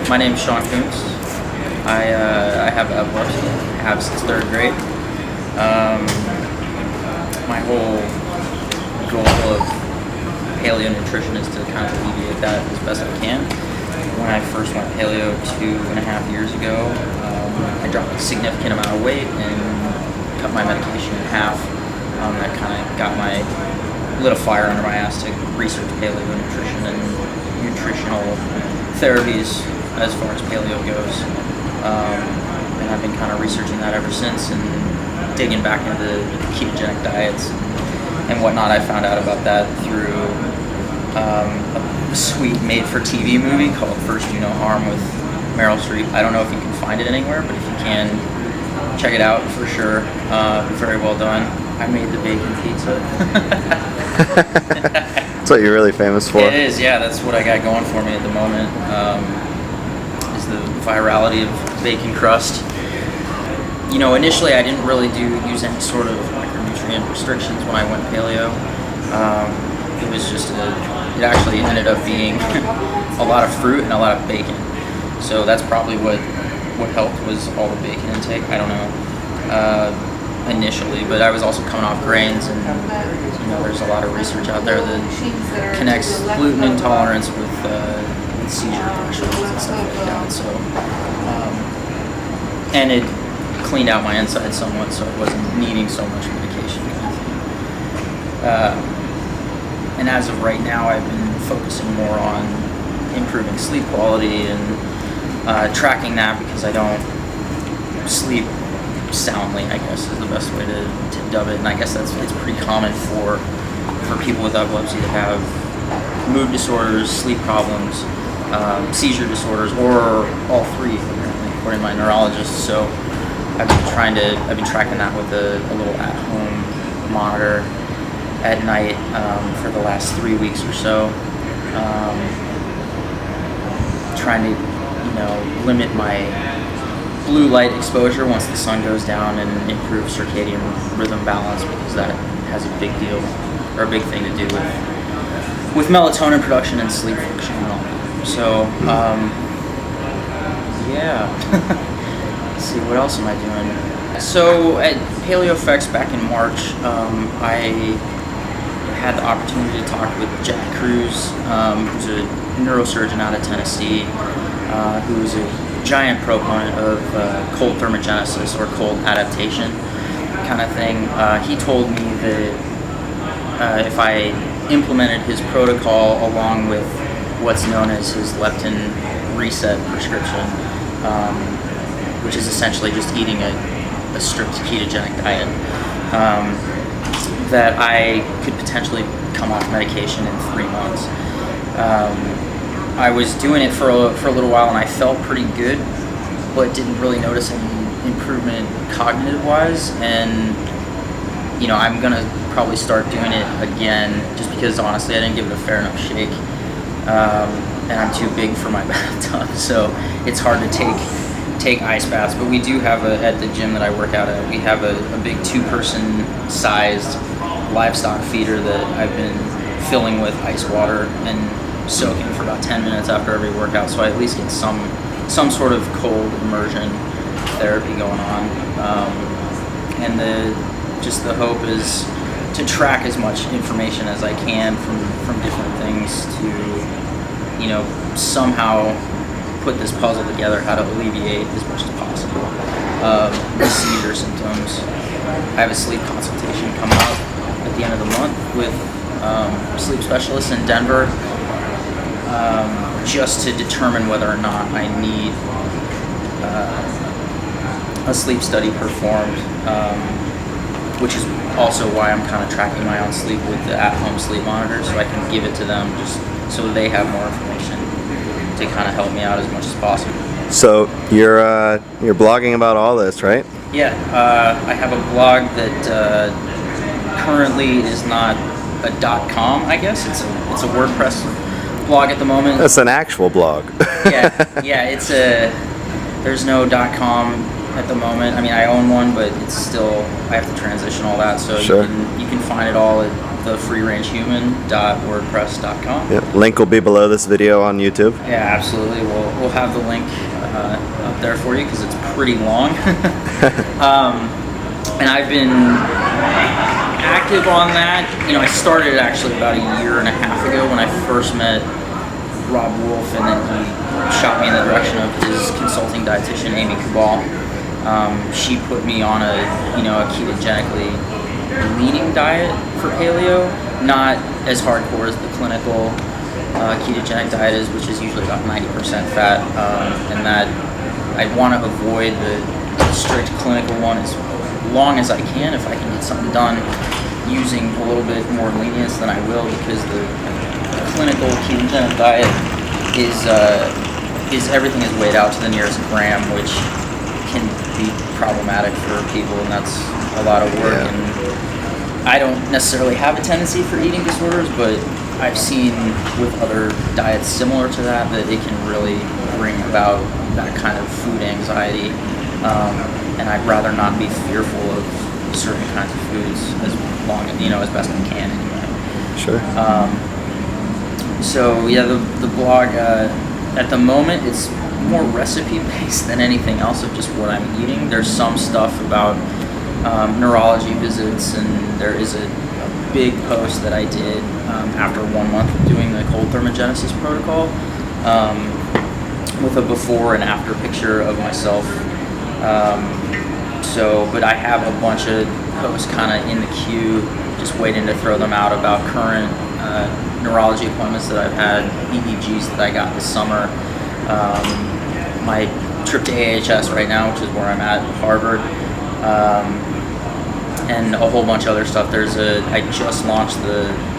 My name's Coonce. I have epilepsy. I have since third grade. My whole goal of paleo nutrition is to kind of alleviate that as best I can. When I first went paleo 2.5 years ago, I dropped a significant amount of weight and cut my medication in half. That kind of lit a fire under my ass to research paleo nutrition and nutritional therapies as far as paleo goes. And I've been kind of researching that ever since and digging back into the ketogenic diets and whatnot. I found out about that through a sweet made-for-TV movie called First Do No Harm with Meryl Streep. I don't know if you can find it anywhere, but if you can, check it out for sure. Very well done. I made the bacon pizza. That's what you're really famous for. It is, yeah. That's what I got going for me at the moment. Is the virality of bacon crust. You know, initially I didn't really use any sort of micronutrient restrictions when I went paleo. It was just it actually ended up being a lot of fruit and a lot of bacon. So that's probably what helped was all the bacon intake. I don't know. Initially, but I was also coming off grains, and there's a lot of research out there that connects gluten intolerance with seizure thresholds and stuff like that. So, and it cleaned out my insides somewhat, so I wasn't needing so much medication. And as of right now, I've been focusing more on improving sleep quality and tracking that because I don't sleep soundly, I guess is the best way to dub it. And I guess it's pretty common for people with epilepsy to have mood disorders, sleep problems, seizure disorders, or all three, apparently, according to my neurologist. So I've been tracking that with a little at-home monitor at night for the last 3 weeks or so. Trying to limit my blue light exposure once the sun goes down and improve circadian rhythm balance, because that has a big thing to do with melatonin production and sleep function and all that. So yeah. Let's see, what else am I doing? So at Paleo Effects back in March, I had the opportunity to talk with Jack Cruz, who's a neurosurgeon out of Tennessee, who's a giant proponent of cold thermogenesis or cold adaptation kind of thing. He told me that if I implemented his protocol along with what's known as his leptin reset prescription, which is essentially just eating a strict ketogenic diet, that I could potentially come off medication in 3 months. I was doing it for a little while and I felt pretty good, but didn't really notice any improvement cognitive-wise. And I'm gonna probably start doing it again, just because honestly I didn't give it a fair enough shake, and I'm too big for my bathtub, so it's hard to take ice baths. But we do have at the gym that I work out at, we have a big 2-person sized livestock feeder that I've been filling with ice water and soaking for about 10 minutes after every workout, so I at least get some sort of cold immersion therapy going on. And the hope is to track as much information as I can from different things to somehow put this puzzle together, how to alleviate as much as possible the seizure symptoms. I have a sleep consultation coming up at the end of the month with sleep specialists in Denver, just to determine whether or not I need a sleep study performed, which is also why I'm kind of tracking my own sleep with the at-home sleep monitor, so I can give it to them just so they have more information to kind of help me out as much as possible. So you're blogging about all this, right? Yeah, I have a blog that currently is not a .com, I guess. It's a WordPress blog at the moment. That's an actual blog. yeah. There's no .com at the moment. I mean, I own one, but it's still, I have to transition all that. So sure. you can find it all at thefreerangehuman.wordpress.com. Yeah. Link will be below this video on YouTube. Yeah, absolutely. We'll have the link up there for you because it's pretty long. And I've been active on that. I started actually about a year and a half ago when I first met Rob Wolf, and then he shot me in the direction of his consulting dietitian, Amy Cabal. She put me on a ketogenically leaning diet for paleo, not as hardcore as the clinical ketogenic diet is, which is usually about 90% fat, and that I want to avoid the strict clinical one as long as I can. If I can get something done using a little bit more lenience, then I will, because the clinical ketogenic diet is everything is weighed out to the nearest gram, which can be problematic for people, and that's a lot of work. Yeah. And I don't necessarily have a tendency for eating disorders, but I've seen with other diets similar to that it can really bring about that kind of food anxiety, and I'd rather not be fearful of certain kinds of foods as best I can anyway. Sure. So yeah, the blog at the moment, it's more recipe based than anything else of just what I'm eating. There's some stuff about neurology visits, and there is a big post that I did after 1 month of doing the cold thermogenesis protocol, with a before and after picture of myself. But I have a bunch of posts kind of in the queue, just waiting to throw them out about current neurology appointments that I've had, EEGs that I got this summer, my trip to AHS right now, which is where I'm at Harvard, and a whole bunch of other stuff. I just launched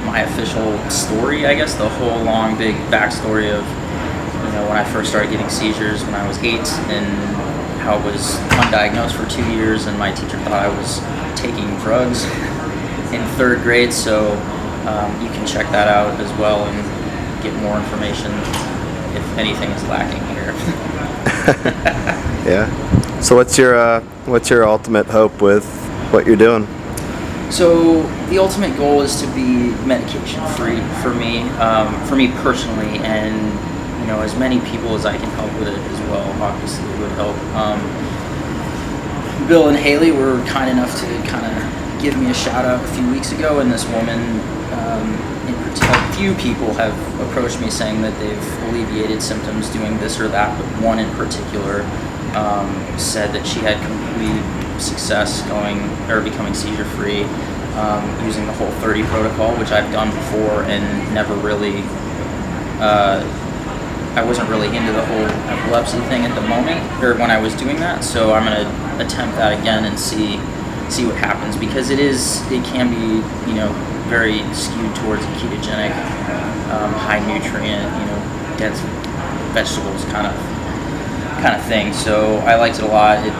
my official story, I guess, the whole long big backstory of when I first started getting seizures when I was 8, and how I was undiagnosed for 2 years, and my teacher thought I was taking drugs in 3rd grade. So you can check that out as well and get more information if anything is lacking here. Yeah. So what's your ultimate hope with what you're doing? So the ultimate goal is to be medication free for me personally, and as many people as I can help with it as well, obviously would help. Bill and Haley were kind enough to kind of give me a shout out a few weeks ago, and this woman, in particular, a few people have approached me saying that they've alleviated symptoms doing this or that, but one in particular said that she had complete success becoming seizure free, using the Whole30 protocol, which I've done before and never really. I wasn't really into the whole epilepsy thing at the moment, or when I was doing that. So I'm going to attempt that again and see what happens, because it can be very skewed towards a ketogenic, high nutrient, dense vegetables kind of thing. So I liked it a lot. It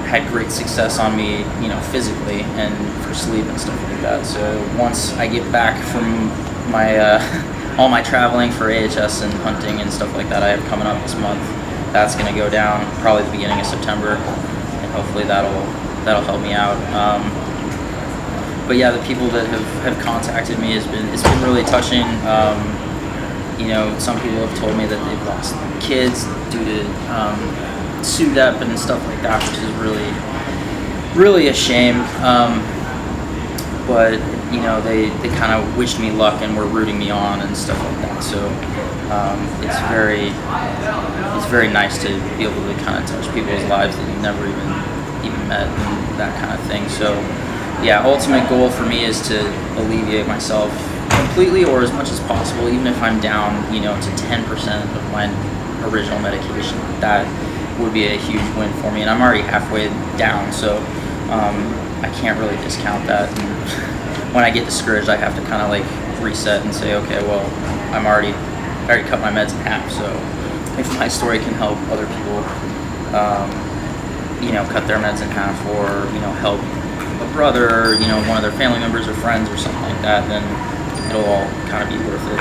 had great success on me, physically and for sleep and stuff like that. So once I get back from my all my traveling for AHS and hunting and stuff like that I have coming up this month, that's going to go down probably the beginning of September, and hopefully that'll help me out. But yeah, the people that have contacted me, it's been really touching. Some people have told me that they've lost kids due to SUDEP and stuff like that, which is really, really a shame. But they kind of wished me luck and were rooting me on and stuff like that. So it's very nice to be able to kind of touch people's lives that you've never even met and that kind of thing. So yeah, ultimate goal for me is to alleviate myself completely, or as much as possible, even if I'm down to 10% of my original medication. That would be a huge win for me, and I'm already halfway down, so I can't really discount that. And when I get discouraged, I have to kind of like reset and say, okay, well, I already cut my meds in half, so if my story can help other people, cut their meds in half, or help a brother, one of their family members or friends or something like that, then it'll all kind of be worth it.